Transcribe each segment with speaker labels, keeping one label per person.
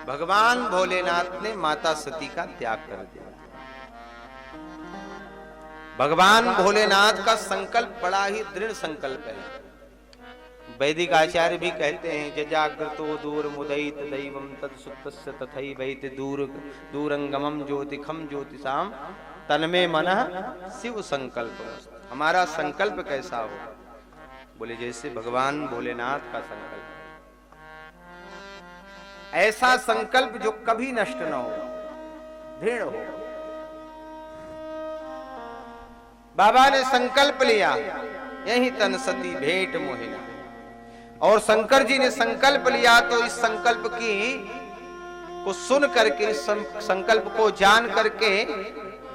Speaker 1: भगवान भोलेनाथ ने माता सती का त्याग कर दिया। भगवान भोलेनाथ का संकल्प बड़ा ही दृढ़ संकल्प है। वैदिक आचार्य भी कहते हैं जजाग्रतो दूर मुदयित दैवम तत्सुप्तस्य तथैवैति दूरंगमम ज्योतिखम ज्योतिषाम तन्मे मनः शिव संकल्प। हमारा संकल्प कैसा हो? बोले जैसे भगवान भोलेनाथ का संकल्प, ऐसा संकल्प जो कभी नष्ट न हो, दृढ़ हो। बाबा ने संकल्प लिया, यही तन सती भेंट मोहिना। और शंकर जी ने संकल्प लिया तो इस संकल्प को सुन करके, इस संकल्प को जान करके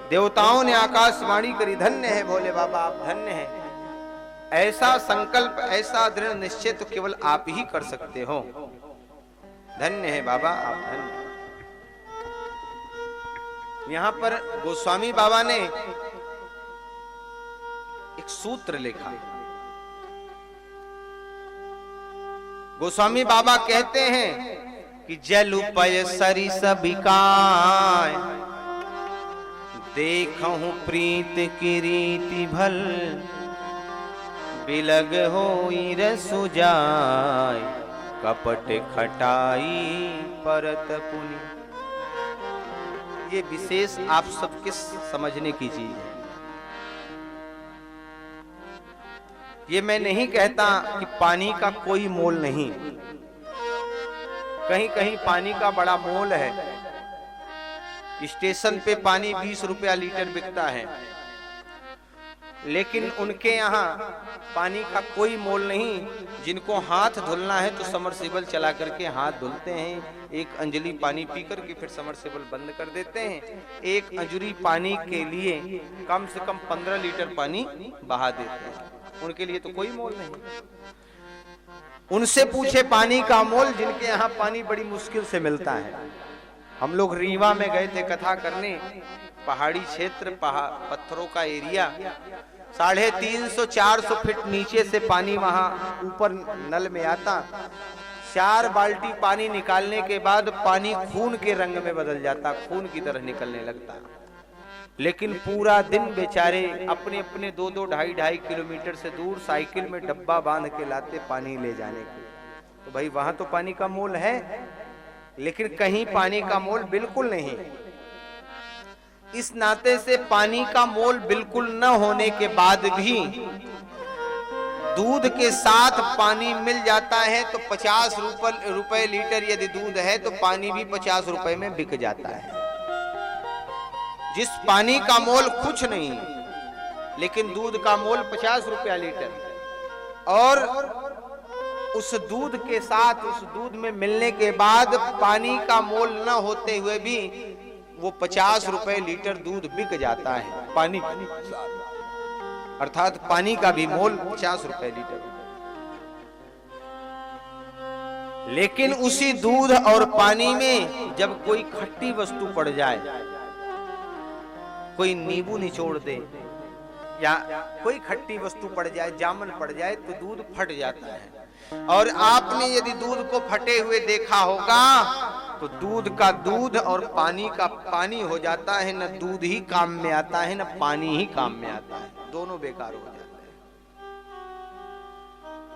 Speaker 1: देवताओं ने आकाशवाणी करी, धन्य है भोले बाबा, आप धन्य हैं। ऐसा संकल्प, ऐसा दृढ़ निश्चय तो केवल आप ही कर सकते हो। धन्य है बाबा, आप धन्य। यहां पर गोस्वामी बाबा ने एक सूत्र लिखा। गोस्वामी बाबा कहते हैं कि जल उपय सरिस बिकाय, देखहु प्रीत की रीति भल, बिलग होई रसु जाय, कपट खटाई परत पुनि। ये विशेष आप सबके समझने की चीज है। ये मैं नहीं कहता कि पानी का कोई मोल नहीं, कहीं कहीं पानी का बड़ा मोल है। स्टेशन पे पानी 20 रुपया लीटर बिकता है, लेकिन उनके यहाँ पानी का कोई मोल नहीं। जिनको हाथ धुलना है तो समरसेबल चला करके हाथ धुलते हैं, एक अंजलि पानी पी करके फिर समरसेबल बंद कर देते हैं। एक अंजलि पानी के लिए कम से कम 15 लीटर पानी बहा देते हैं। उनके लिए तो कोई मोल नहीं। उनसे पूछे पानी का मोल जिनके यहाँ पानी बड़ी मुश्किल से मिलता है। हम लोग रीवा में गए थे कथा करने, पहाड़ी क्षेत्र, पत्थरों का एरिया, 350-400 फीट नीचे से पानी वहां ऊपर नल में आता। 4 बाल्टी पानी निकालने के बाद पानी खून के रंग में बदल जाता, खून की तरह निकलने लगता। लेकिन पूरा दिन बेचारे अपने अपने 2-2, 2.5 किलोमीटर से दूर साइकिल में डब्बा बांध के लाते पानी ले जाने के। तो भाई वहां तो पानी का मोल है, लेकिन कहीं पानी का मोल बिल्कुल नहीं। इस नाते से पानी का मोल बिल्कुल न होने के बाद भी दूध के साथ पानी मिल जाता है तो 50 रुपए लीटर यदि दूध है तो पानी भी 50 रुपए में बिक जाता है। जिस पानी का मोल कुछ नहीं, लेकिन दूध का मोल 50 रुपया लीटर, और उस दूध के साथ, उस दूध में मिलने के बाद पानी का मोल न होते हुए भी वो 50 रुपए लीटर दूध बिक जाता है। पानी अर्थात पानी का भी मोल 50 रुपए लीटर। लेकिन उसी दूध और पानी में जब कोई खट्टी वस्तु पड़ जाए, कोई नींबू निचोड़ दे या कोई खट्टी वस्तु पड़ जाए, जामुन पड़ जाए, तो दूध फट जाता है। और आपने यदि दूध को फटे हुए देखा होगा तो दूध का दूध और पानी का पानी हो जाता है। न दूध ही काम में आता है, न पानी ही काम में आता है, दोनों बेकार हो जाते हैं।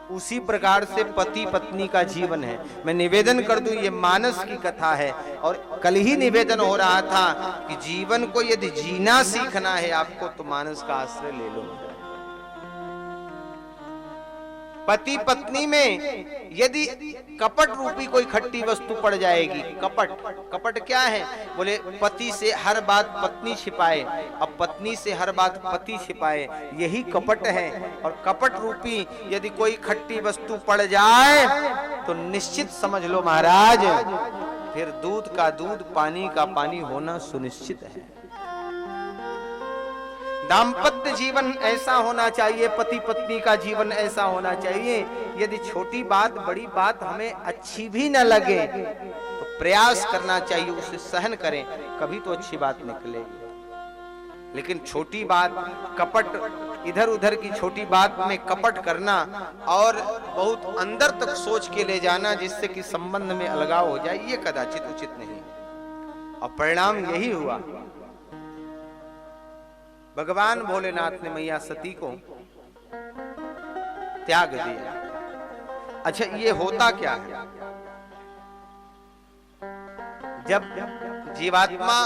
Speaker 1: उसी प्रकार से पति पत्नी का जीवन है। मैं निवेदन कर दूं, ये मानस की कथा है, और कल ही निवेदन हो रहा था कि जीवन को यदि जीना सीखना है आपको तो मानस का आश्रय ले लो। पति पत्नी में यदि कपट रूपी कोई खट्टी वस्तु पड़ जाएगी, कपट क्या है? बोले पति से हर बात पत्नी छिपाए, अब पत्नी से हर बात पति छिपाए, यही कपट है। और कपट रूपी यदि कोई खट्टी वस्तु पड़ जाए तो निश्चित समझ लो महाराज, फिर दूध का दूध, पानी का पानी होना सुनिश्चित है। दाम्पत्य जीवन ऐसा होना चाहिए, पति पत्नी का जीवन ऐसा होना चाहिए। यदि छोटी बात, बड़ी बात हमें अच्छी भी न लगे तो प्रयास करना चाहिए, उसे सहन करें, कभी तो अच्छी बात निकलेगी। लेकिन छोटी बात, कपट इधर उधर की छोटी बात में कपट करना और बहुत अंदर तक सोच के ले जाना जिससे कि संबंध में अलगाव हो जाए, ये कदाचित उचित नहीं। और परिणाम यही हुआ, भगवान भोलेनाथ ने मैया सती को त्याग दिया। अच्छा, ये होता क्या है? जब जीवात्मा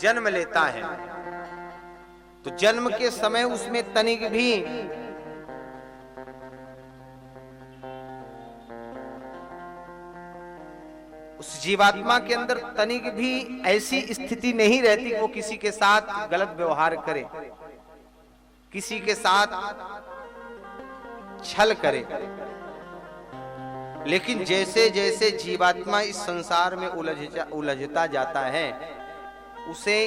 Speaker 1: जन्म लेता है तो जन्म के समय उसमें तनिक भी उस जीवात्मा के अंदर तनिक भी ऐसी स्थिति नहीं रहती कि वो किसी के साथ गलत व्यवहार करे, किसी के साथ छल करे। लेकिन जैसे जैसे जीवात्मा इस संसार में उलझता जाता है, उसे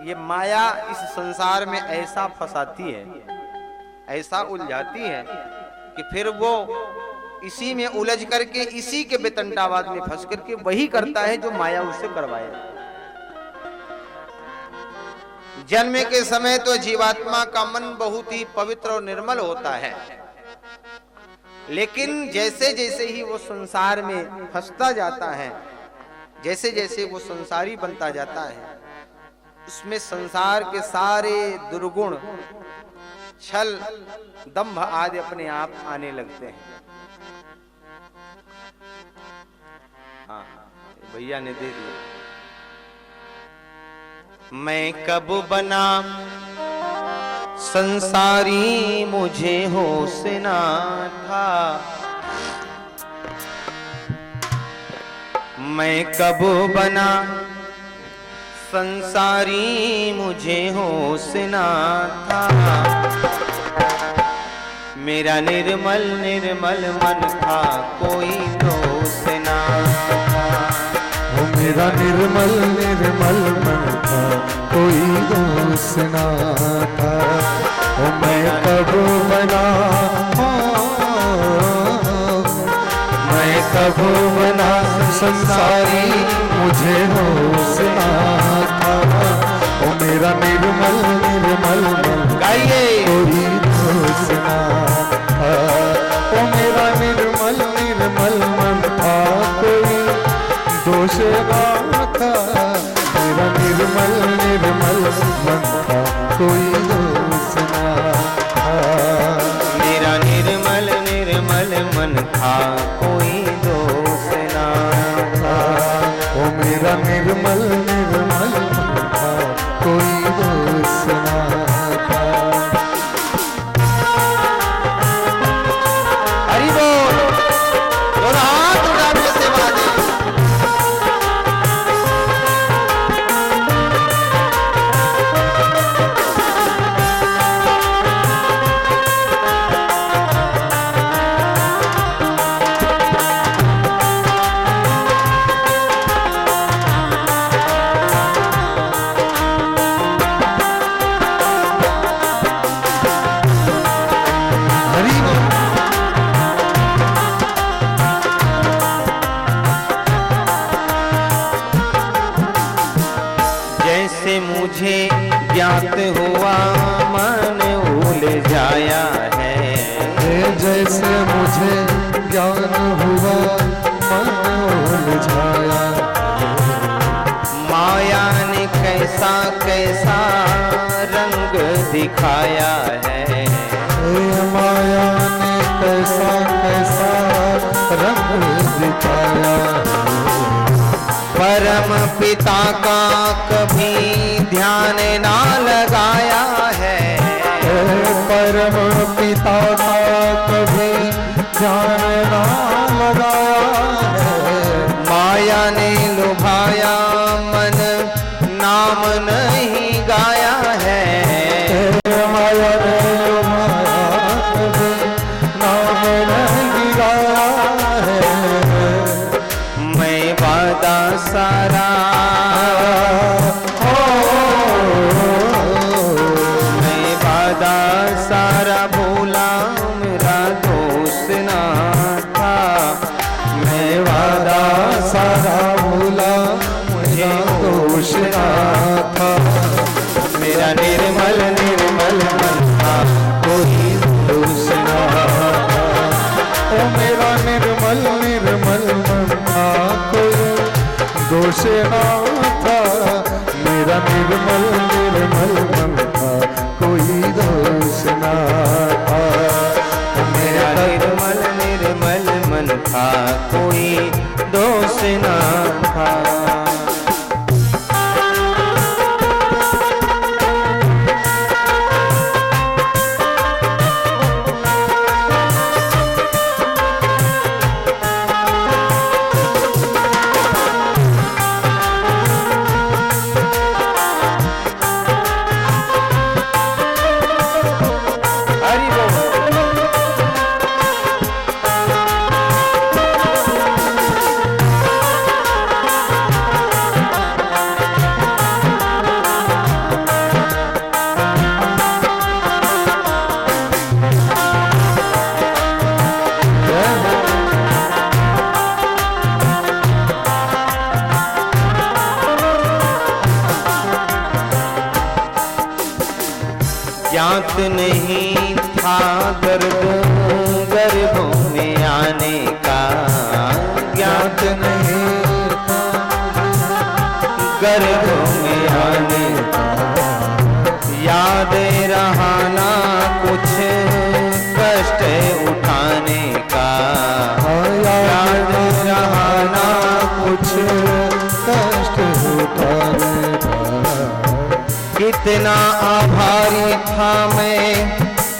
Speaker 1: ये माया इस संसार में ऐसा फंसाती है, ऐसा उलझाती है कि फिर वो इसी में उलझ करके, इसी के बेतंटावाद में फंस करके वही करता है जो माया उससे करवाए। जन्म के समय तो जीवात्मा का मन बहुत ही पवित्र और निर्मल होता है, लेकिन जैसे जैसे ही वो संसार में फंसता जाता है, जैसे जैसे वो संसारी बनता जाता है, उसमें संसार के सारे दुर्गुण, छल, दंभ आदि अपने आप आने लगते हैं। हाँ, भैया ने दे दिया। मैं कब बना संसारी, मुझे होश ना था। मैं कब बना संसारी, मुझे होश ना था। मेरा निर्मल निर्मल मन था, कोई दोष ना था।
Speaker 2: मेरा निर्मल निर्मल मन था, कोई दोष ना था। मैं कब बना, मैं कब बना संसारी, मुझे होश ना था। ओ मेरा निर्मल निर्मल मन,
Speaker 1: गाइए,
Speaker 2: कोई दोष ना था। ओ मेरा निर्मल निर्मल मन था, कोई दोष ना था। मेरा निर्मल निर्मल मन था, कोई दोष ना था।
Speaker 1: मेरा निर्मल निर्मल मन था, कोई दोष ना था।
Speaker 2: ओ मेरा निर्मल निर्मल मन था, कोई दोष ना था।
Speaker 1: हरि बोल, दोनों हाथ उठा के सेवा दे। मुझे ज्ञात हुआ मन उलझाया है।
Speaker 2: जैसे मुझे ज्ञान हुआ मन उलझाया।
Speaker 1: माया ने कैसा कैसा रंग दिखाया है।
Speaker 2: माया ने कैसा कैसा रंग दिखाया।
Speaker 1: परम पिता का कभी ध्यान ना लगाया है।
Speaker 2: परम पिता का कभी ध्यान ना लगाया है।
Speaker 1: माया ने लुभाया मन, नाम नहीं गाया है।
Speaker 2: माया ने लुभाया कभी नाम नहीं गाया है।
Speaker 1: मैं वादा सारा सारा भूला, मेरा दोस्त ना था।
Speaker 2: मैं वादा सारा भूला, मुझे दोष ना था।
Speaker 1: मेरा निर्मल निर्मल मन था,
Speaker 2: दोष ना था, मेरा निर्मल निर्मल मन था, कोई दोष ना था।
Speaker 1: मेरा निर्मल निर्मल मन था, कोई दोष ना था। ज्ञात नहीं था गर्भों में आने का, ज्ञात नहीं था गर्भों में आने का। याद रहा ना कुछ कष्ट उठाने का, याद रहा ना कुछ
Speaker 2: कष्ट उठाने का।
Speaker 1: कितना आभारी था मैं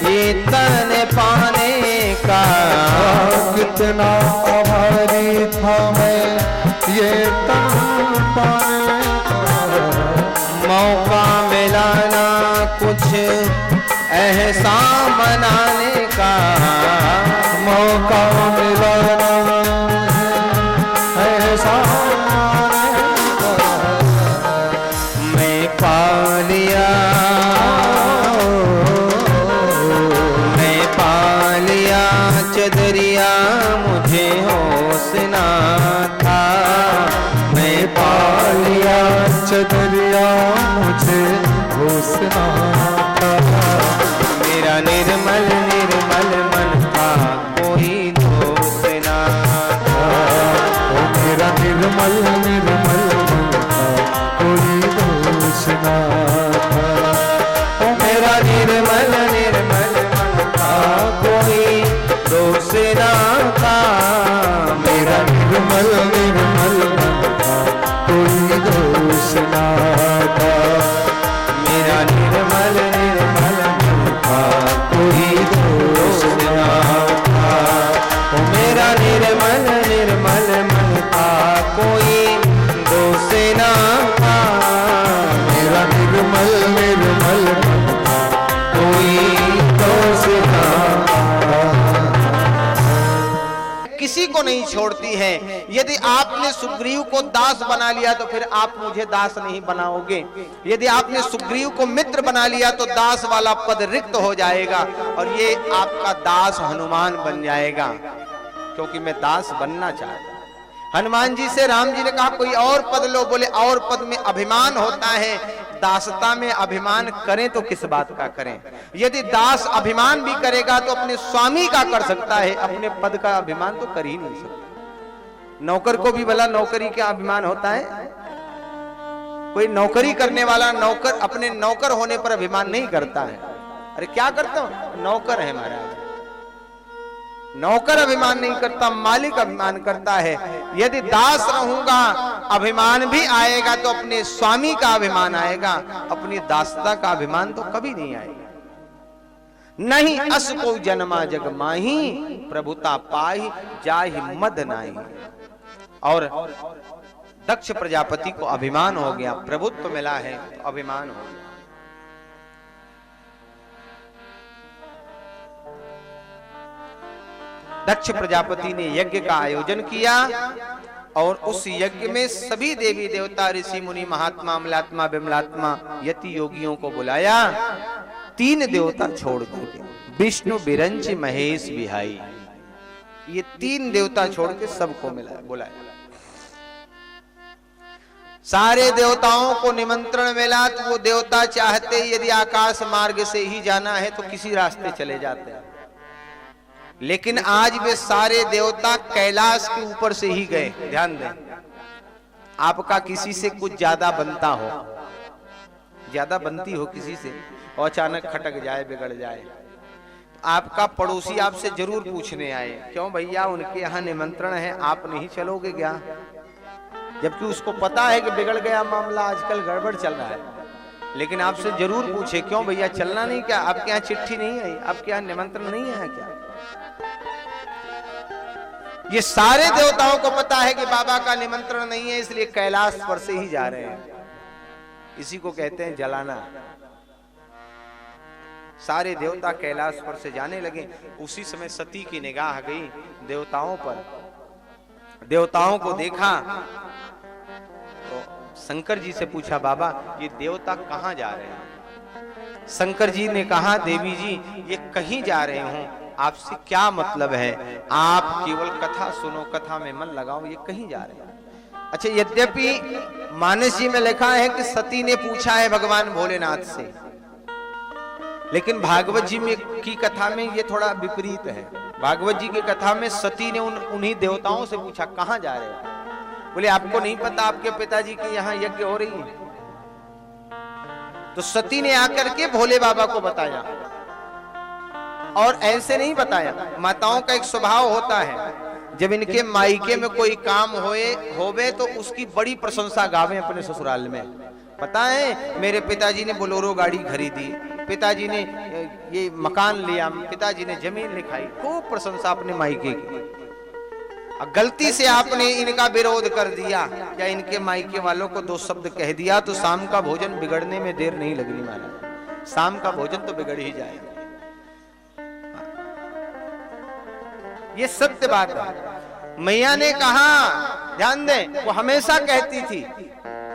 Speaker 1: ये तन पाने का,
Speaker 2: कितना आभारी था मैं ये तन पाने का।
Speaker 1: मौका मिला ना कुछ एहसान मनाने का,
Speaker 2: मौका मिला ना एहसान मनाने का।
Speaker 1: मैं पा लिया, मैं पा लिया चदरिया, मुझे होश ना था। मैं पा लिया
Speaker 2: चदरिया, मुझे होश ना था।
Speaker 1: मेरा निर्मल निर्मल मन था, कोई दोष ना था।
Speaker 2: ओ मेरा निर्मल निर्मल मन था, कोई दोष ना था।
Speaker 1: ओ मेरा निर्मल निर्मल मन था, कोई दोष ना था।
Speaker 2: मेरा निर्मल निर्मल मन था, कोई दोष ना था।
Speaker 1: मेरा निर्मल निर्मल मन था, कोई दोष ना था। ओ मेरा निर्मल निर्मल मन था, कोई दोष ना था।
Speaker 2: मेरा निर्मल निर्मल मन था,
Speaker 1: कोई दोष ना था।
Speaker 3: किसी को नहीं छोड़ती है। यदि आपने सुग्रीव को दास बना लिया तो फिर आप मुझे दास नहीं बनाओगे। यदि आपने सुग्रीव को मित्र बना लिया तो दास वाला पद रिक्त हो जाएगा और ये आपका दास हनुमान बन जाएगा, क्योंकि मैं दास बनना चाहता। हनुमान जी से राम जी ने कहा कोई और पद लो, बोले और पद में अभिमान होता है, दासता में अभिमान करें तो किस बात का करें। यदि दास अभिमान भी करेगा तो अपने स्वामी का कर सकता है, अपने पद का अभिमान तो कर ही नहीं सकता। नौकर को भी भला नौकरी का अभिमान होता है? कोई नौकरी करने वाला नौकर अपने नौकर होने पर अभिमान नहीं करता है। अरे क्या करता हूं, नौकर है महाराज। नौकर अभिमान नहीं करता, मालिक अभिमान करता है। यदि दास रहूंगा अभिमान भी आएगा तो अपने स्वामी का अभिमान आएगा, अपनी दासता का अभिमान तो कभी नहीं आएगा। नहीं अस को जन्मा जग माही, प्रभुता पाही जाहि मद नाही। और दक्ष प्रजापति को अभिमान हो गया, प्रभुत्व मिला है तो अभिमान हो गया। दक्ष प्रजापति ने यज्ञ का आयोजन किया और उस यज्ञ में सभी देवी देवता ऋषि मुनि महात्मा अमलात्मा विमलात्मा यति योगियों को बुलाया। 3 देवता छोड़ करके, विष्णु बिरंच महेश बिहाई, ये 3 देवता छोड़ के सबको बुलाया। सारे देवताओं को निमंत्रण मिला तो वो देवता चाहते यदि आकाश मार्ग से ही जाना है तो किसी रास्ते चले जाते हैं, लेकिन आज वे सारे देवता कैलाश के ऊपर से ही गए। ध्यान दें, आपका किसी से कुछ ज्यादा बनता हो, ज्यादा बनती हो किसी से और अचानक खटक जाए, बिगड़ जाए, तो आपका पड़ोसी आपसे जरूर पूछने आए, क्यों भैया उनके यहाँ निमंत्रण है, आप नहीं चलोगे क्या? जबकि उसको पता है कि बिगड़ गया मामला, आजकल गड़बड़ चल रहा है, लेकिन आपसे जरूर पूछे, क्यों भैया चलना नहीं क्या? आपके यहाँ चिट्ठी नहीं आई, आपके यहाँ निमंत्रण नहीं आया क्या? ये सारे देवताओं को पता है कि बाबा का निमंत्रण नहीं है, इसलिए कैलाश पर से ही जा रहे हैं। इसी को कहते हैं जलाना। सारे देवता कैलाश पर से जाने लगे। उसी समय सती की निगाह गई देवताओं पर। देवताओं को देखा तो शंकर जी से पूछा, बाबा ये देवता कहाँ जा रहे हैं? शंकर जी ने कहा, देवी जी ये कहीं जा रहे हूं, आपसे क्या मतलब है? आप केवल कथा सुनो, कथा में मन लगाओ, ये कहीं जा रहे हैं। अच्छा, यद्यपि मानस जी में लिखा है कि सती ने पूछा है भगवान भोलेनाथ से, लेकिन भागवत जी में की कथा में ये थोड़ा विपरीत है। भागवत जी की कथा में सती ने उन्हीं देवताओं से पूछा, कहाँ जा रहे हैं? बोले आपको नहीं पता आपके पिताजी के यहाँ यज्ञ हो रही है? तो सती ने आकर के भोले बाबा को बताया, और ऐसे नहीं बताया। माताओं का एक स्वभाव होता है, जब इनके मायके में कोई काम होवे तो उसकी बड़ी प्रशंसा गावे अपने ससुराल में। पता है मेरे पिताजी ने बोलेरो गाड़ी खरीदी, पिताजी ने ये मकान लिया, पिताजी ने जमीन लिखाई, खूब प्रशंसा अपने मायके की। गलती से आपने इनका विरोध कर दिया या इनके मायके वालों को दो शब्द कह दिया तो शाम का भोजन बिगड़ने में देर नहीं लगनी महाराज। शाम का भोजन तो बिगड़ ही जाएगा। ये सत्य बात है। मैया ने कहा, ध्यान दें, वो हमेशा कहती थी,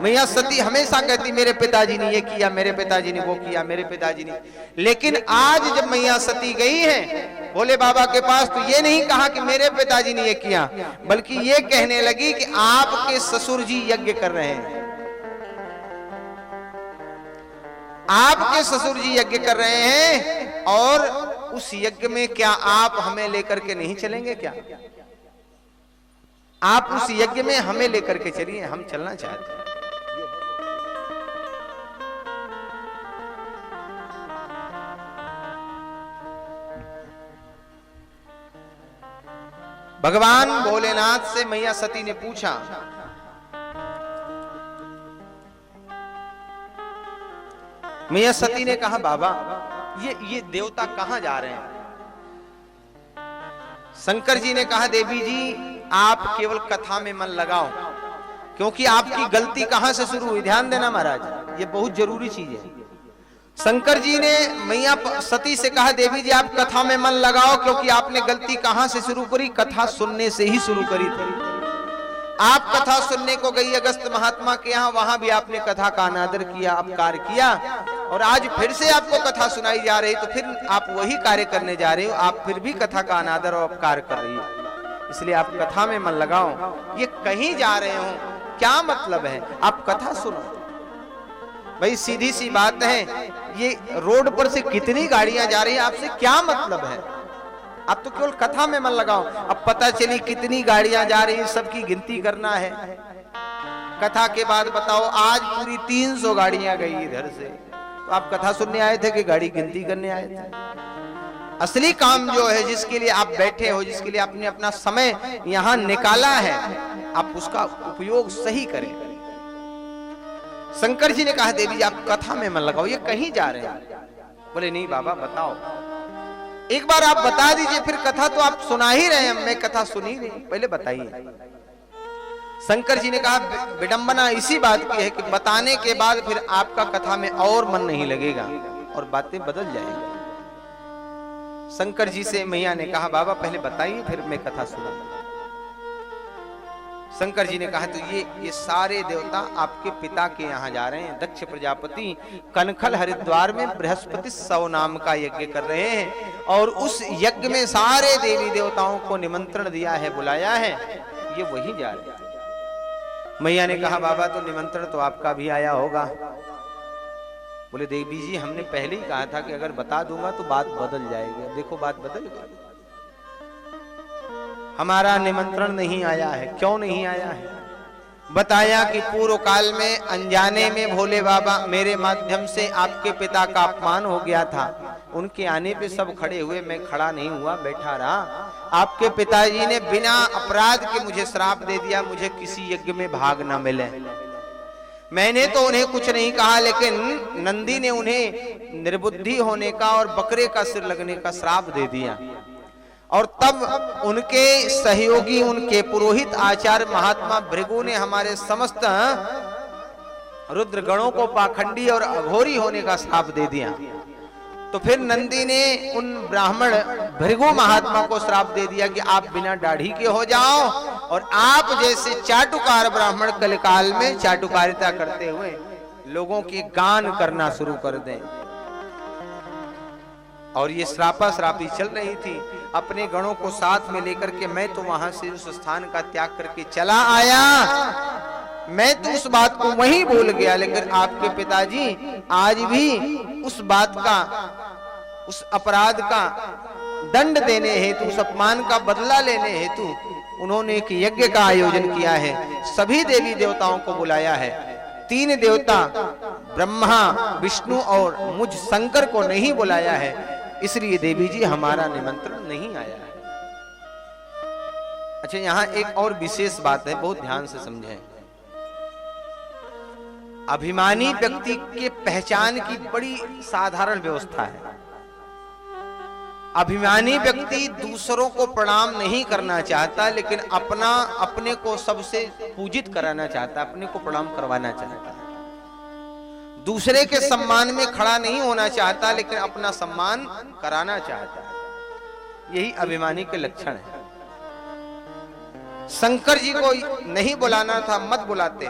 Speaker 3: मैया सती हमेशा कहती मेरे पिताजी ने ये किया, मेरे पिताजी ने वो किया, मेरे पिताजी ने। लेकिन आज जब मैया सती गई है भोले बाबा के पास तो ये नहीं कहा कि मेरे पिताजी ने ये किया, बल्कि ये कहने लगी कि आपके ससुर जी यज्ञ कर रहे हैं, आपके ससुर जी यज्ञ कर रहे हैं, और उस यज्ञ में क्या आप हमें लेकर के नहीं चलेंगे क्या? आप उस यज्ञ में हमें लेकर के चलिए, हम चलना चाहते हैं। भगवान भोलेनाथ से मैया सती ने पूछा, मैया सती ने कहा, बाबा ये देवता कहां जा रहे हैं? शंकर जी ने कहा, देवी जी आप केवल कथा में मन लगाओ, क्योंकि आपकी गलती कहां से शुरू हुई, ध्यान देना महाराज, ये बहुत जरूरी चीज है। शंकर जी ने मैया सती से कहा, देवी जी आप कथा में मन लगाओ, क्योंकि आपने गलती कहां से शुरू करी? कथा सुनने से ही शुरू करी थी। आप कथा सुनने को गई अगस्त महात्मा के यहाँ, वहां भी आपने कथा का अनादर किया, अपकार किया, और आज फिर से आपको कथा सुनाई जा रही, तो फिर आप वही कार्य करने जा रहे हो, आप फिर भी कथा का अनादर और अपकार कर रही हो। इसलिए आप कथा में मन लगाओ। ये कहीं जा रहे हो, क्या मतलब है? आप कथा सुनो। भाई सीधी सी बात है, ये रोड पर से कितनी गाड़ियां जा रही है, आपसे क्या मतलब है? आप तो केवल कथा में मन लगाओ। अब पता चली कितनी गाड़ियां जा रही है, सबकी गिनती करना है। कथा के बाद बताओ, आज पूरी 300 गाड़ियां गई इधर से, तो आप कथा सुनने आए थे कि गाड़ी गिनती करने आए थे? असली काम जो है, जिसके लिए आप बैठे हो, जिसके लिए आपने अपना समय यहां निकाला है, आप उसका उपयोग सही करें। शंकर जी ने कहा, देवी जी आप कथा में मन लगाओ, ये कहीं जा रहे हैं? बोले नहीं बाबा बताओ, एक बार आप बता दीजिए, फिर कथा तो आप सुना ही रहे हैं, मैं कथा सुनी नहीं, पहले बताइए। शंकर जी ने कहा, विडंबना इसी बात की है कि बताने के बाद फिर आपका कथा में और मन नहीं लगेगा और बातें बदल जाएंगी। शंकर जी से मैया ने कहा, बाबा पहले बताइए फिर मैं कथा सुनाऊंगा। शंकर जी ने कहा, तो ये सारे देवता आपके पिता के यहाँ जा रहे हैं। दक्ष प्रजापति कनखल हरिद्वार में बृहस्पति सौ नाम का यज्ञ कर रहे हैं, और उस यज्ञ में सारे देवी देवताओं को निमंत्रण दिया है, बुलाया है, ये वही जा रहे हैं। मैया ने कहा, बाबा तो निमंत्रण तो आपका भी आया होगा। बोले देवी जी हमने पहले ही कहा था कि अगर बता दूंगा तो बात बदल जाएगी। देखो बात बदल गई, हमारा निमंत्रण नहीं आया है। क्यों नहीं आया है? बताया कि पूर्व काल में अनजाने में भोले बाबा मेरे माध्यम से आपके पिता का अपमान हो गया था। उनके आने पे सब खड़े हुए, मैं खड़ा नहीं हुआ, बैठा रहा। आपके पिताजी ने बिना अपराध के मुझे श्राप दे दिया, मुझे किसी यज्ञ में भाग ना मिले। मैंने तो उन्हें कुछ नहीं कहा, लेकिन नंदी ने उन्हें निर्बुद्धि होने का और बकरे का सिर लगने का श्राप दे दिया। और तब उनके सहयोगी, उनके पुरोहित आचार्य महात्मा भृगु ने हमारे समस्त रुद्रगणों को पाखंडी और अघोरी होने का श्राप दे दिया। तो फिर नंदी ने उन ब्राह्मण भृगु महात्मा को श्राप दे दिया कि आप बिना दाढ़ी के हो जाओ और आप जैसे चाटुकार ब्राह्मण कलिकाल में चाटुकारिता करते हुए लोगों के गान करना शुरू कर दें। और ये श्रापा श्रापी चल रही थी। अपने गणों को साथ में लेकर के मैं तो वहां से उस स्थान का त्याग करके चला आया। मैं तो उस बात को वहीं भूल गया, लेकिन आपके पिताजी आज भी उस बात का, उस अपराध का दंड देने हेतु, उस अपमान का बदला लेने हेतु उन्होंने एक यज्ञ का आयोजन किया है। सभी देवी देवताओं को बुलाया है। 3 देवता ब्रह्मा, विष्णु और मुझ शंकर को नहीं बुलाया है, इसलिए देवी जी हमारा निमंत्रण नहीं आया है। अच्छा, यहां एक और विशेष बात है, बहुत ध्यान से समझें। अभिमानी व्यक्ति के पहचान की बड़ी साधारण व्यवस्था है। अभिमानी व्यक्ति दूसरों को प्रणाम नहीं करना चाहता, लेकिन अपने को सबसे पूजित कराना चाहता, अपने को प्रणाम करवाना चाहता है। दूसरे के सम्मान में खड़ा नहीं होना चाहता, लेकिन अपना सम्मान कराना चाहता है। यही अभिमानी के लक्षण है। शंकर जी को नहीं बुलाना था, मत बुलाते,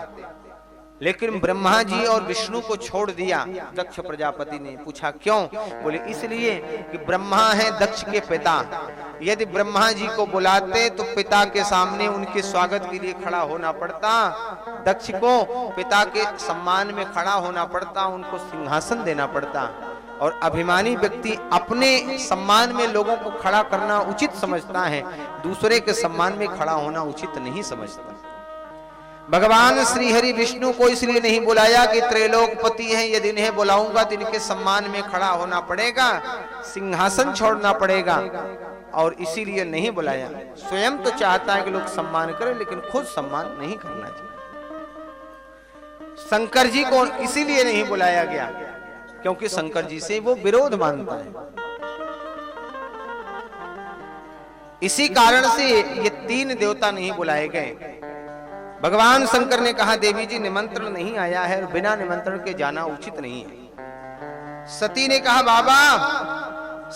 Speaker 3: लेकिन ब्रह्मा जी और विष्णु को छोड़ दिया। दक्ष प्रजापति ने पूछा क्यों? बोले इसलिए कि ब्रह्मा है दक्ष के पिता। यदि ब्रह्मा जी को बुलाते तो पिता के सामने उनके स्वागत के लिए खड़ा होना पड़ता, दक्ष को पिता के सम्मान में खड़ा होना पड़ता, उनको सिंहासन देना पड़ता। और अभिमानी व्यक्ति अपने सम्मान में लोगों को खड़ा करना उचित समझता है, दूसरे के सम्मान में खड़ा होना उचित नहीं समझता। भगवान श्री हरि विष्णु को इसलिए नहीं बुलाया कि त्रैलोकपति हैं, यदि इन्हें बुलाऊंगा तो इनके सम्मान में खड़ा होना पड़ेगा, सिंहासन छोड़ना पड़ेगा, और इसीलिए नहीं बुलाया। स्वयं तो चाहता है कि लोग सम्मान करें, लेकिन खुद सम्मान नहीं करना चाहिए। शंकर जी को इसीलिए नहीं बुलाया गया क्योंकि शंकर जी से वो विरोध मानता है। इसी कारण से ये 3 देवता नहीं बुलाए गए। भगवान शंकर ने कहा देवी जी निमंत्रण नहीं आया है और बिना निमंत्रण के जाना उचित नहीं है। सती ने कहा बाबा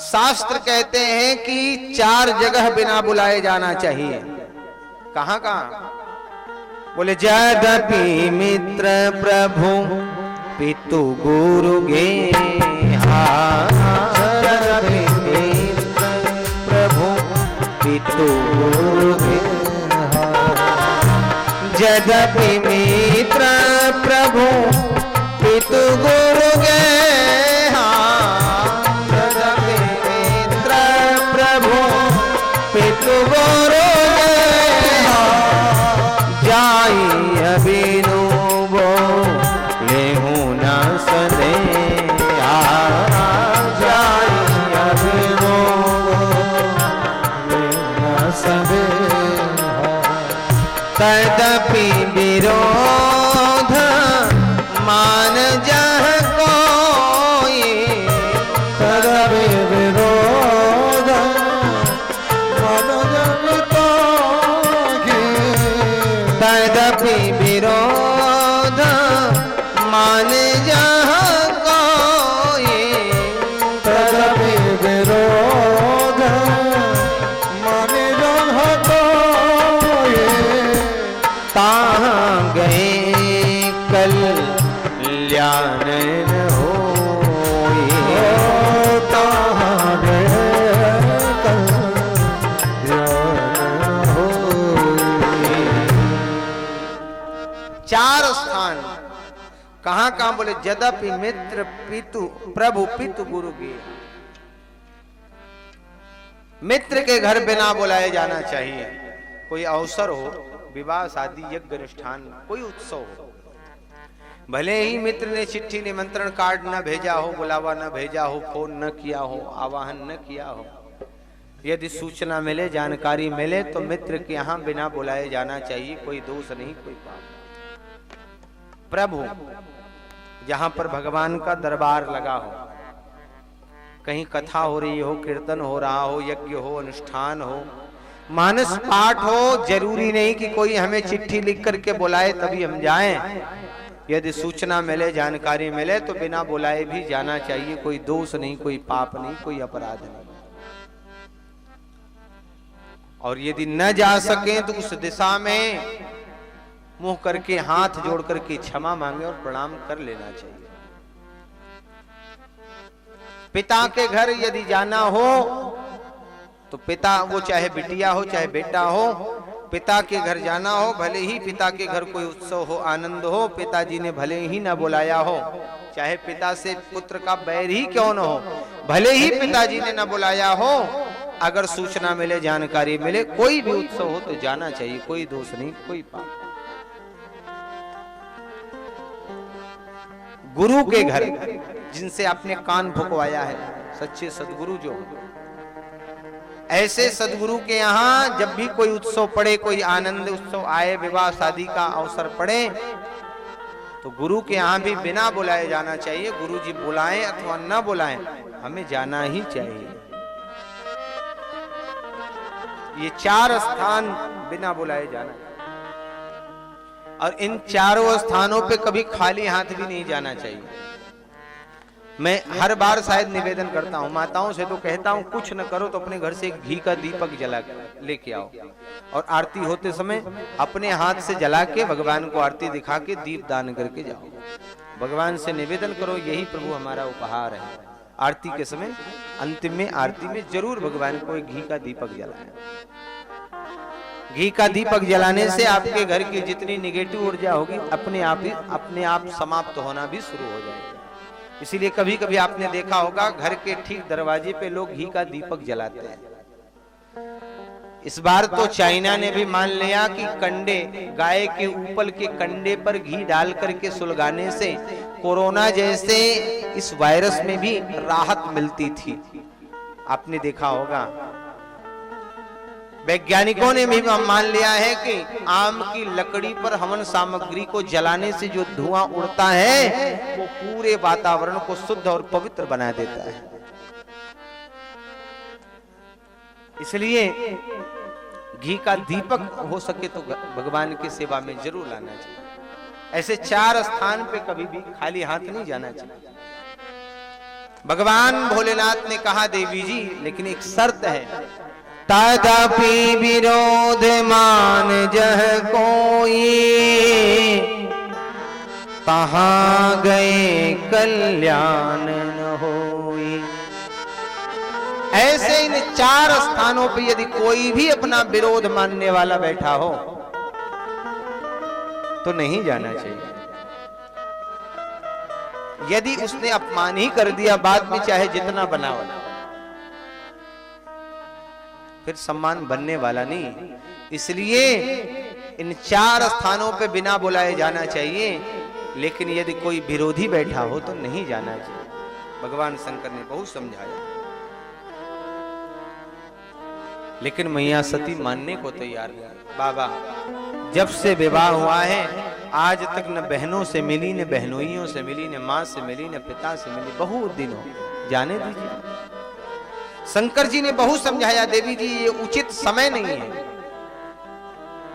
Speaker 3: शास्त्र कहते हैं कि 4 जगह बिना बुलाए जाना चाहिए। कहां कहां? बोले यद्यपि मित्र प्रभु पितु गुरु गेहा, यद्यपि मित्र प्रभु पितु गुरु गेहा, यद्यपि मित्र प्रभु पितु गुरु गेहा, यद्यपि मित्र प्रभु पितु गुरु गेहा, जाई अबिनु वो लेहु न सनेहा, जाई अबिनु वो न सनेहा, तदपि विरोध मान जह कोई, तदपि विरोध मान जह कोई, तदपि विरोध मान जह कोई, तदपि विरोध मान जह कोई, ताहाँ गए कल्याण न होई, ताहाँ गए कल्याण न होई। 4 स्थान कहां कहां? बोले यद्यपि मित्र पितु प्रभु पितु गुरु की। मित्र के घर बिना बुलाए जाना चाहिए। कोई अवसर हो,
Speaker 1: विवाह शादी यज्ञ अनुष्ठान कोई उत्सव हो, भले ही मित्र ने चिट्ठी निमंत्रण कार्ड न भेजा हो, बुलावा न भेजा हो, फोन न किया हो, आवाहन न किया हो, यदि सूचना मिले, जानकारी मिले तो मित्र के यहाँ बिना बुलाए जाना चाहिए। कोई दोष नहीं, कोई पाप। प्रभु जहां पर भगवान का दरबार लगा हो, कहीं कथा हो रही हो, कीर्तन हो रहा हो, यज्ञ हो, अनुष्ठान हो, मानस पाठ हो, जरूरी नहीं कि कोई हमें चिट्ठी लिख करके बुलाए तभी हम जाएं। यदि सूचना मिले, जानकारी मिले तो बिना बुलाए भी जाना चाहिए। कोई दोष नहीं, कोई पाप नहीं, कोई अपराध नहीं। और यदि न जा सके तो उस दिशा में मुंह करके, हाथ जोड़ करके क्षमा मांगे और प्रणाम कर लेना चाहिए। पिता के घर यदि जाना हो तो पिता, वो चाहे बिटिया हो चाहे बेटा हो, पिता के घर जाना हो, भले ही पिता के घर कोई उत्सव हो, आनंद हो, पिताजी ने भले ही ना बुलाया हो, चाहे पिता से पुत्र का बैर ही क्यों न हो, भले ही पिताजी ने ना बुलाया हो, अगर सूचना मिले, जानकारी मिले, कोई भी उत्सव हो तो जाना चाहिए। कोई दोष नहीं, कोई पाप। गुरु के घर जिनसे आपने कान फुकवाया है, सच्चे सदगुरु जो, ऐसे सदगुरु के यहाँ जब भी कोई उत्सव पड़े, कोई आनंद उत्सव आए, विवाह शादी का अवसर पड़े, तो गुरु के यहाँ भी बिना बुलाए जाना चाहिए। गुरु जी बुलाएं अथवा न बुलाएं, हमें जाना ही चाहिए। ये 4 स्थान बिना बुलाए जाना, और इन चारों स्थानों पे कभी खाली हाथ भी नहीं जाना चाहिए। मैं हर बार शायद निवेदन करता हूँ, माताओं से तो कहता हूँ कुछ न करो तो अपने घर से एक घी का दीपक जला लेके आओ, और आरती होते समय अपने हाथ से जला के भगवान को आरती दिखा के दीप दान करके जाओ। भगवान से निवेदन करो, यही प्रभु हमारा उपहार है। आरती के समय, अंतिम में आरती में जरूर भगवान को एक घी का दीपक जलाएं। घी का दीपक जलाने से आपके घर की जितनी निगेटिव ऊर्जा होगी अपने आप समाप्त होना भी शुरू हो जाएगी। इसीलिए कभी कभी आपने देखा होगा घर के ठीक दरवाजे पे लोग घी का दीपक जलाते हैं। इस बार तो चाइना ने भी मान लिया कि कंडे, गाय के ऊपर के कंडे पर घी डाल करके सुलगाने से कोरोना जैसे इस वायरस में भी राहत मिलती थी। आपने देखा होगा। वैज्ञानिकों ने भी मान लिया है कि आम की लकड़ी पर हवन सामग्री को जलाने से जो धुआं उड़ता है वो पूरे वातावरण को शुद्ध और पवित्र बना देता है। इसलिए घी का दीपक हो सके तो भगवान की सेवा में जरूर लाना चाहिए। ऐसे 4 स्थान पे कभी भी खाली हाथ नहीं जाना चाहिए। भगवान भोलेनाथ ने कहा देवी जी, लेकिन एक शर्त है, तदपि विरोध मान जह कोई, तहां गए कल्याण न होई। ऐसे इन 4 स्थानों पर यदि कोई भी अपना विरोध मानने वाला बैठा हो तो नहीं जाना चाहिए। यदि उसने अपमान ही कर दिया बाद में, चाहे जितना बनाओ, फिर सम्मान बनने वाला नहीं। इसलिए इन 4 स्थानों पे बिना बुलाए जाना चाहिए। लेकिन यदि कोई विरोधी बैठा हो तो नहीं जाना चाहिए। भगवान शंकर ने बहुत समझाया, लेकिन मैया सती मानने को तैयार नहीं। बाबा, जब से विवाह हुआ है आज तक न बहनों से मिली, न बहनोइयों से मिली, न माँ से मिली, न पिता से मिली, बहुत दिनों, जाने दीजिए। शंकर जी ने बहुत समझाया, देवी जी ये उचित समय नहीं है।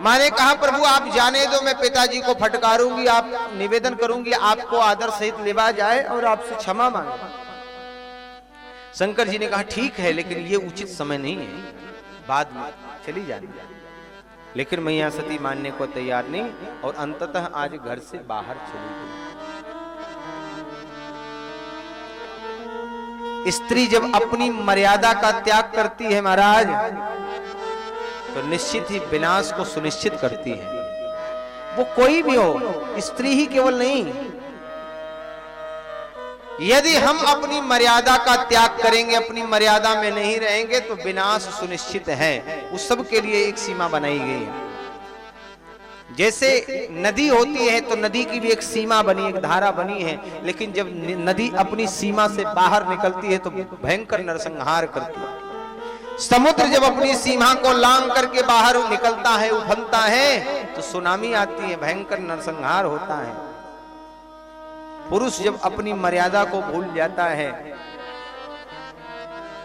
Speaker 1: माँ ने कहा प्रभु आप जाने दो, मैं पिताजी को फटकारूंगी, आप निवेदन करूंगी आपको आदर सहित लेवा जाए और आपसे क्षमा मांगे। शंकर जी ने कहा ठीक है, लेकिन ये उचित समय नहीं है, बाद में चली जानी। लेकिन मैया सती मानने को तैयार नहीं और अंततः आज घर से बाहर चली गई। स्त्री जब अपनी मर्यादा का त्याग करती है महाराज, तो निश्चित ही विनाश को सुनिश्चित करती है। वो कोई भी हो, स्त्री ही केवल नहीं। यदि हम अपनी मर्यादा का त्याग करेंगे, अपनी मर्यादा में नहीं रहेंगे, तो विनाश सुनिश्चित है। उस सब के लिए एक सीमा बनाई गई है।
Speaker 3: जैसे नदी होती है तो नदी की भी एक सीमा बनी, एक धारा बनी है, लेकिन जब नदी अपनी सीमा से बाहर निकलती है तो भयंकर नरसंहार करती है। समुद्र जब अपनी सीमा को लांघ करके बाहर निकलता है, उफनता है, तो सुनामी आती है, भयंकर नरसंहार होता है। पुरुष जब अपनी मर्यादा को भूल जाता है,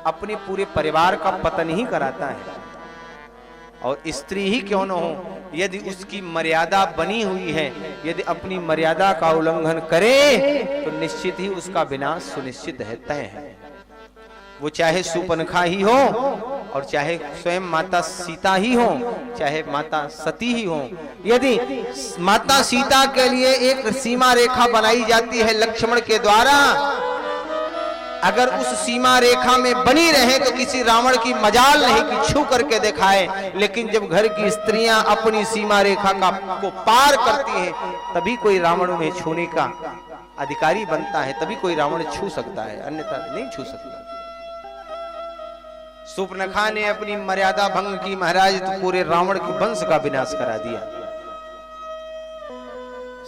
Speaker 3: अपने पूरे परिवार का पतन ही कराता है। और स्त्री ही क्यों न हो, यदि उसकी मर्यादा बनी हुई है, यदि अपनी मर्यादा का उल्लंघन करे तो निश्चित ही उसका विनाश सुनिश्चित है, तय है। वो चाहे सुपनखा ही हो और चाहे स्वयं माता सीता ही हो, चाहे माता सती ही हो। यदि माता सीता के लिए एक सीमा रेखा बनाई जाती है लक्ष्मण के द्वारा, अगर उस सीमा रेखा में बनी रहे तो किसी रावण की मजाल नहीं कि छू करके दिखाए। लेकिन जब घर की स्त्रियां अपनी सीमा रेखा को पार करती हैं, तभी कोई रावण में छूने का अधिकारी बनता है, तभी कोई रावण छू सकता है, अन्यथा नहीं छू सकता। सुपनखा ने अपनी मर्यादा भंग की महाराज, तो पूरे रावण के वंश का विनाश करा दिया।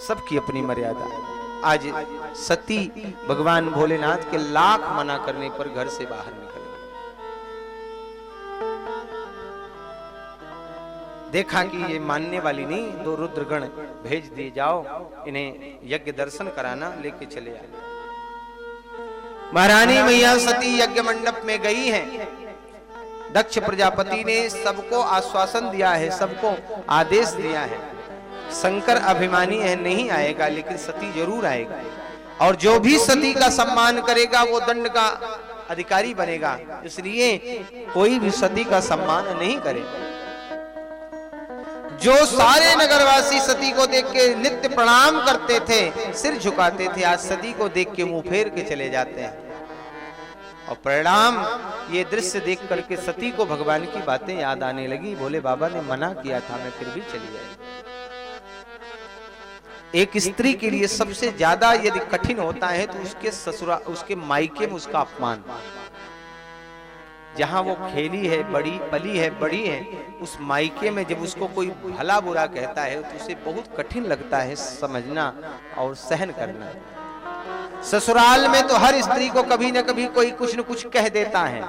Speaker 3: सबकी अपनी मर्यादा। आज सती भगवान भोलेनाथ के लाख मना करने पर घर से बाहर निकल गई। देखा कि ये मानने वाली नहीं, 2 रुद्रगण भेज दिए, जाओ इन्हें यज्ञ दर्शन कराना, लेके चले आए। महारानी मैया सती यज्ञ मंडप में गई हैं। दक्ष प्रजापति ने सबको आश्वासन दिया है, सबको आदेश दिया है, शंकर अभिमानी है, नहीं आएगा, लेकिन सती जरूर आएगा। और जो भी सती का सम्मान करेगा वो दंड का अधिकारी बनेगा। इसलिए कोई भी सती का सम्मान नहीं करे। जो सारे नगरवासी सती को देख के नित्य प्रणाम करते थे, सिर झुकाते थे, आज सती को देख के मुंह फेर के चले जाते हैं। और परिणाम ये दृश्य देख करके सती को भगवान की बातें याद आने लगी। भोले बाबा ने मना किया था, मैं फिर भी चली आई। एक स्त्री के लिए सबसे ज्यादा यदि कठिन होता है तो उसके ससुरा, उसके मायके में उसका अपमान। जहां वो खेली है, बड़ी पली है, बड़ी है, उस मायके में जब उसको कोई भला बुरा कहता है तो उसे बहुत कठिन लगता है समझना और सहन करना। ससुराल में तो हर स्त्री को कभी न कभी कोई कुछ न कुछ कह देता है,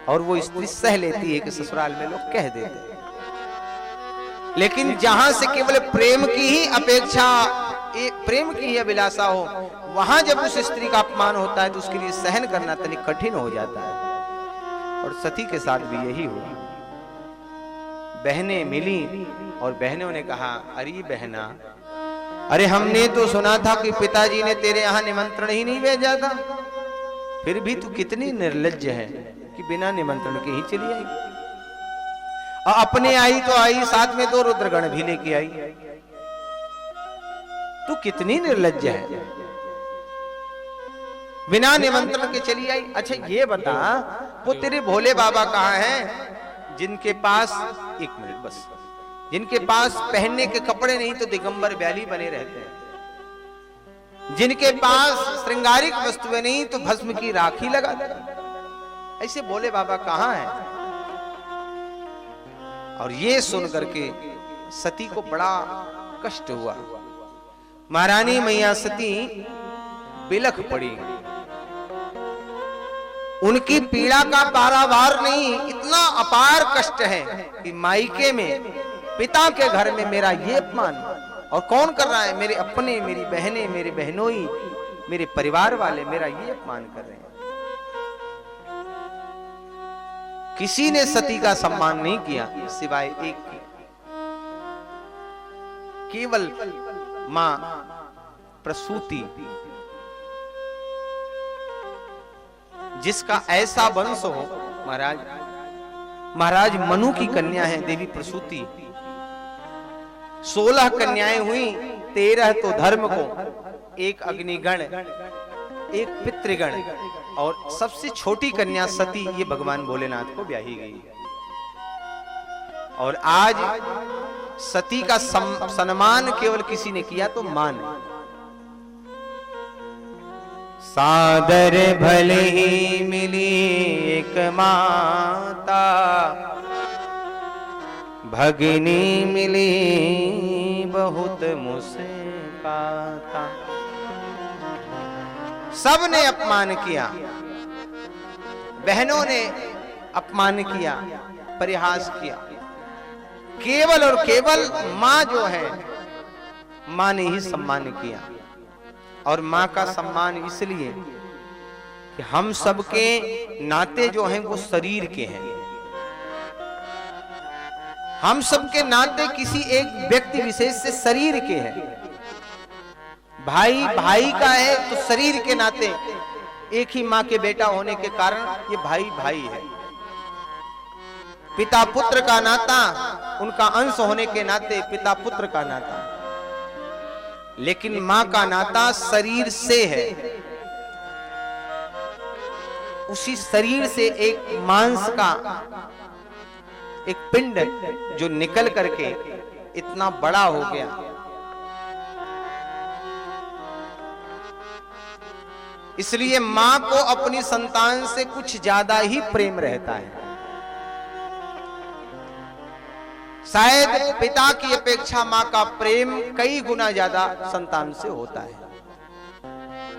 Speaker 3: और वो स्त्री सह लेती है कि ससुराल में लोग कह देते हैं। लेकिन जहां से केवल प्रेम की ही अपेक्षा, प्रेम की ही अभिलाषा हो, वहां जब उस स्त्री का अपमान होता है तो उसके लिए सहन करना तनिक कठिन हो जाता है। और सती के साथ भी यही हुआ। बहनें मिली और बहनों ने कहा, अरे बहना, अरे हमने तो सुना था कि पिताजी ने तेरे यहाँ निमंत्रण ही नहीं भेजा था, फिर भी तू कितनी निर्लज्ज है कि बिना निमंत्रण के ही चली आई। और अपने आई तो आई, साथ में 2 रुद्रगण भी लेके आई। तू कितनी निर्लज्ज है, बिना निमंत्रण के चली आई। अच्छा ये बता, वो तेरे भोले बाबा कहाँ हैं जिनके पास, 1 मिनट बस, जिनके पास पहनने के कपड़े नहीं तो दिगंबर ब्याली बने रहते हैं, जिनके पास श्रृंगारिक वस्तुएं नहीं तो भस्म की राखी लगा देते, ऐसे भोले बाबा कहाँ हैं? और ये सुन करके सती को बड़ा कष्ट हुआ। महारानी मैया सती बिलख पड़ी। उनकी पीड़ा का पारावार नहीं, इतना अपार कष्ट है कि मायके में, पिता के घर में मेरा ये अपमान, और कौन कर रहा है? मेरे अपने, मेरी बहनें, मेरे बहनोई, मेरे परिवार वाले मेरा ये अपमान कर रहे हैं। किसी ने सती का सम्मान नहीं किया सिवाय एक की, केवल मां प्रसूति, जिसका ऐसा वंश हो। महाराज मनु की कन्या है देवी प्रसूति। 16 कन्याएं हुई, 13 तो धर्म को, 1 अग्निगण, 1 पितृगण, और सबसे छोटी कन्या सती, ये भगवान भोलेनाथ को ब्याही गई। और आज सती का सम्मान केवल किसी ने किया तो मान। सादर भले ही मिली एक माता, भगिनी मिली बहुत मुस्काता। सब ने अपमान किया, बहनों ने अपमान किया, परिहास किया। केवल और केवल मां जो है, मां ने ही सम्मान किया। और मां का सम्मान इसलिए कि हम सबके नाते जो हैं वो शरीर के हैं। हम सबके नाते किसी एक व्यक्ति विशेष से शरीर के हैं। भाई भाई का है तो शरीर के नाते, एक ही मां के बेटा होने के कारण ये भाई भाई है। पिता पुत्र का नाता, उनका अंश होने के नाते पिता पुत्र का नाता। लेकिन मां का नाता शरीर से है। उसी शरीर से एक मांस का एक पिंड जो निकल करके इतना बड़ा हो गया। इसलिए मां को अपनी संतान से कुछ ज्यादा ही प्रेम रहता है। शायद पिता की अपेक्षा मां का प्रेम कई गुना ज्यादा संतान से होता है।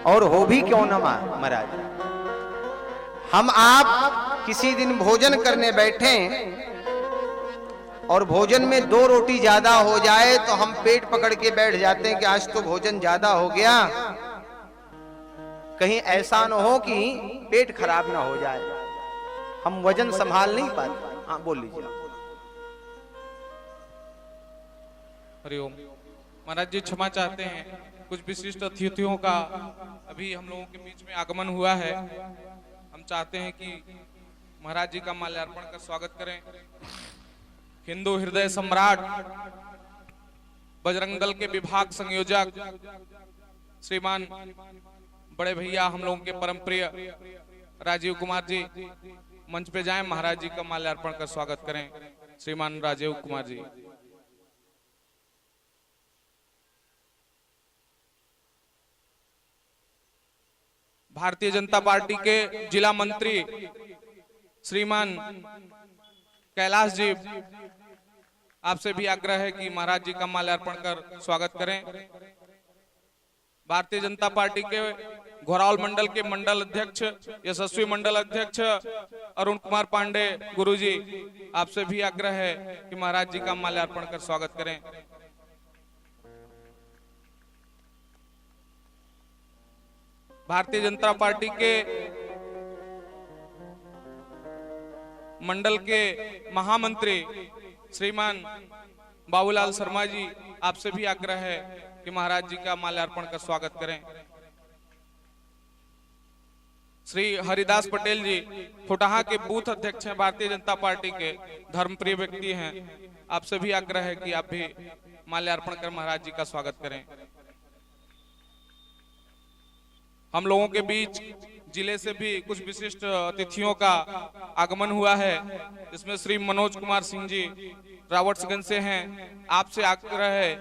Speaker 3: और हो भी क्यों ना महाराज, हम आप किसी दिन भोजन करने बैठे और भोजन में 2 रोटी ज्यादा हो जाए तो हम पेट पकड़ के बैठ जाते हैं कि आज तो भोजन ज्यादा हो गया, कहीं ऐसा न हो कि पेट खराब ना हो जाए, हम वजन संभाल नहीं पाते। हाँ बोल लीजिए।
Speaker 4: हरिओम। महाराज जी क्षमा चाहते हैं, कुछ विशिष्ट अतिथियों का अभी हम लोगों के बीच में आगमन हुआ है। हम चाहते हैं कि महाराज जी का माल्यार्पण कर स्वागत करें। हिंदू हृदय सम्राट, बजरंग दल के विभाग संयोजक श्रीमान बड़े भैया हम लोगों के परम प्रिय राजीव कुमार जी मंच पे जाएं, महाराज जी का माल्यार्पण कर स्वागत करें। श्रीमान राजीव कुमार जी। भारतीय जनता पार्टी के जिला मंत्री श्रीमान कैलाश जी, आपसे भी आग्रह है कि महाराज जी का माल्यार्पण कर स्वागत करें। भारतीय जनता पार्टी के घोरावल मंडल के मंडल अध्यक्ष, यशस्वी मंडल अध्यक्ष अरुण कुमार पांडे गुरुजी, आपसे भी आग्रह है कि महाराज जी का माल्यार्पण कर स्वागत करें। भारतीय जनता पार्टी के मंडल के महामंत्री श्रीमान बाबूलाल शर्मा जी, आपसे भी आग्रह है कि महाराज जी का माल्यार्पण कर स्वागत करें। श्री हरिदास पटेल जी फुटाहा के बूथ अध्यक्ष हैं, भारतीय जनता पार्टी के धर्मप्रिय व्यक्ति हैं, आपसे भी आग्रह है कि आप भी माल्यार्पण कर महाराज जी का स्वागत करें। हम लोगों के बीच जिले से भी कुछ विशिष्ट अतिथियों का आगमन हुआ है, जिसमें श्री मनोज कुमार सिंह जी रावटगंज से हैं। आपसे आग्रह है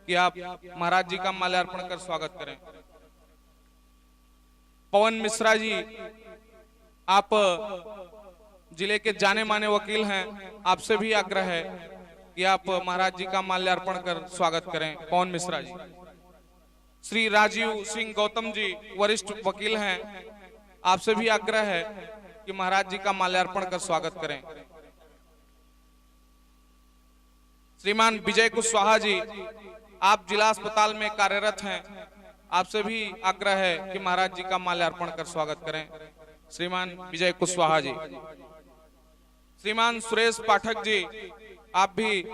Speaker 4: कि आप महाराज जी का माल्यार्पण कर स्वागत करें। पवन मिश्रा जी, आप जिले के जाने माने वकील हैं, आपसे भी आग्रह है कि आप महाराज जी का माल्यार्पण कर स्वागत करें। पवन मिश्रा जी। श्री राजीव सिंह गौतम जी वरिष्ठ वकील हैं, आपसे भी आग्रह है कि महाराज जी का माल्यार्पण कर स्वागत करें। श्रीमान विजय कुशवाहा जी, आप जिला अस्पताल में कार्यरत हैं, आपसे भी आग्रह है कि महाराज जी का माल्यार्पण कर स्वागत करें। श्रीमान विजय कुशवाहा जी। श्रीमान सुरेश पाठक जी, आप भी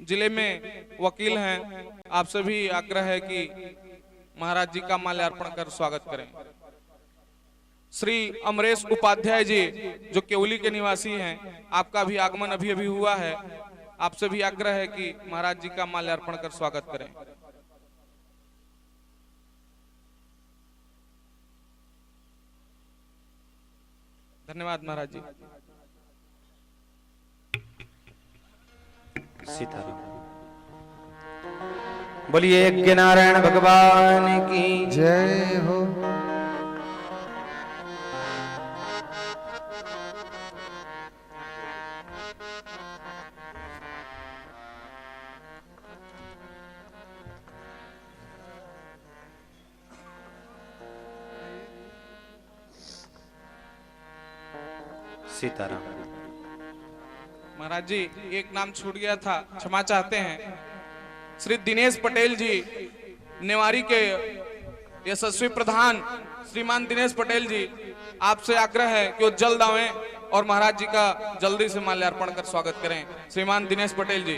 Speaker 4: जिले में वकील हैं, आपसे भी आग्रह है कि महाराज जी का माल्यार्पण कर स्वागत करें। श्री अमरेश उपाध्याय जी, जो केवली के निवासी हैं, आपका भी आगमन अभी अभी हुआ है, आपसे भी आग्रह है कि महाराज जी का माल्यार्पण कर स्वागत करें। धन्यवाद महाराज जी।
Speaker 3: सीताराम। बोलिए यज्ञ नारायण भगवान की
Speaker 2: जय हो।
Speaker 1: सीताराम।
Speaker 4: महाराज जी एक नाम छूट गया था, क्षमा चाहते हैं। श्री दिनेश पटेल जी, नेवारी के यशस्वी प्रधान श्रीमान दिनेश पटेल जी, आपसे आग्रह है कि वो जल्द आवें और महाराज जी का जल्दी से माल्यार्पण कर स्वागत करें। श्रीमान दिनेश पटेल जी।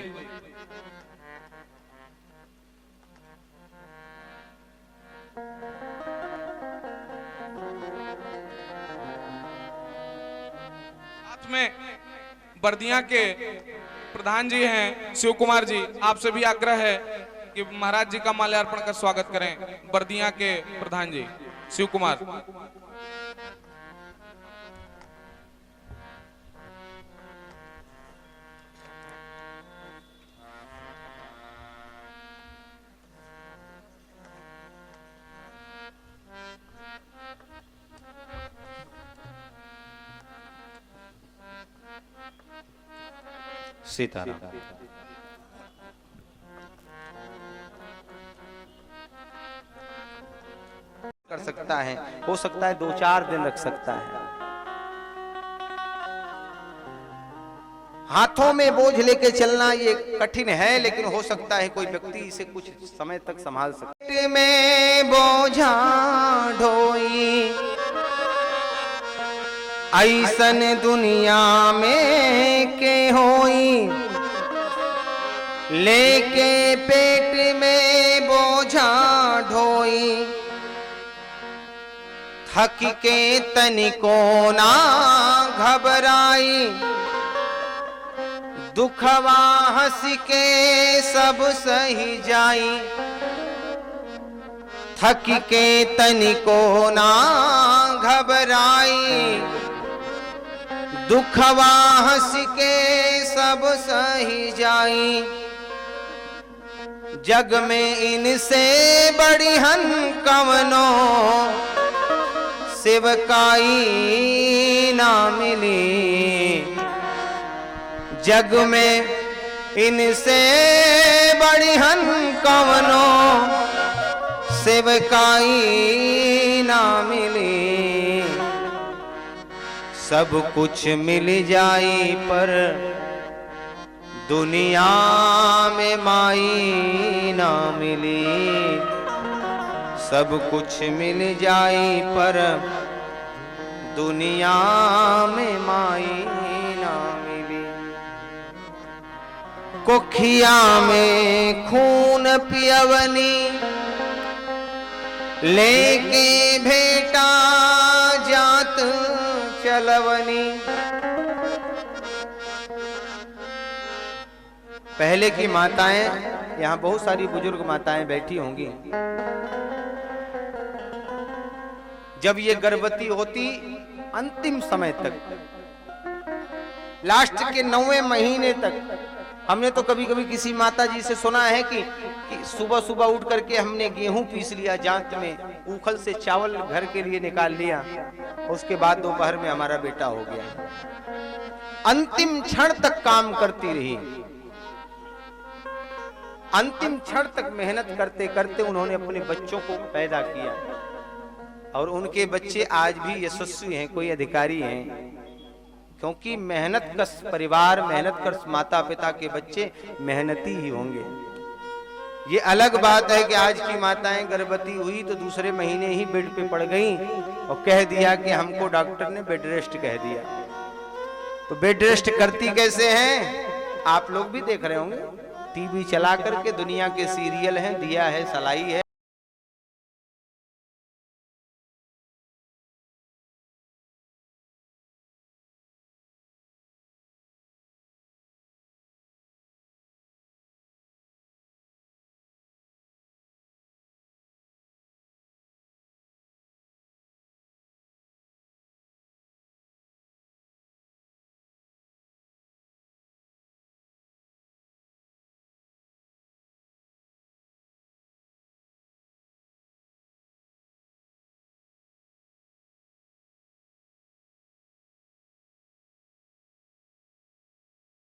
Speaker 4: साथ में बर्दिया के प्रधान जी हैं शिव कुमार जी, आपसे भी आग्रह है कि महाराज जी का माल्यार्पण कर स्वागत करें। बर्दिया के प्रधान जी शिव कुमार।
Speaker 1: सीताराम। कर सकता है, हो सकता है 2-4 दिन रख सकता है। हाथों में बोझ लेके चलना ये कठिन है, लेकिन हो सकता है कोई व्यक्ति इसे कुछ समय तक संभाल सकता। में बोझा ढोई ऐसन दुनिया में के होई, लेके पेट में बोझा ढोई, थक के तनिको ना घबराई, दुखवा हंस के सब सही जाई, थक के तनिको ना घबराई, दुखवा हंस के सब सही जाई, जग में इनसे बड़ी हन कवनो सेवकाई ना मिली, जग में इनसे बड़ी हन कवनो सेवकाई ना मिली, सब कुछ मिल जाई पर दुनिया में माई ना मिली, सब कुछ मिल जाई पर दुनिया में माई ना मिली। कोखिया में खून पियवनी, लेके भेटा जात चलवनी। पहले की माताएं, यहाँ बहुत सारी बुजुर्ग माताएं बैठी होंगी, जब ये गर्भवती होती अंतिम समय तक, लास्ट के 9वें महीने तक, हमने तो कभी कभी किसी माता जी से सुना है कि सुबह सुबह उठ करके हमने गेहूं पीस लिया जांत में, ऊखल से चावल घर के लिए निकाल लिया, उसके बाद दोपहर में हमारा बेटा हो गया। अंतिम क्षण तक काम करती रही, अंतिम क्षण तक मेहनत करते करते उन्होंने अपने बच्चों को पैदा किया, और उनके बच्चे आज भी यशस्वी हैं, कोई अधिकारी हैं, क्योंकि मेहनत कश परिवार, मेहनत कश माता पिता के बच्चे मेहनती ही होंगे। ये अलग बात है कि आज की माताएं गर्भवती हुई तो दूसरे महीने ही बेड पे पड़ गईं और कह दिया कि हमको डॉक्टर ने बेड रेस्ट कह दिया। तो बेड रेस्ट करती कैसे हैं? आप लोग भी देख रहे होंगे, टीवी चला करके दुनिया के सीरियल हैं, दिया है, सलाई है,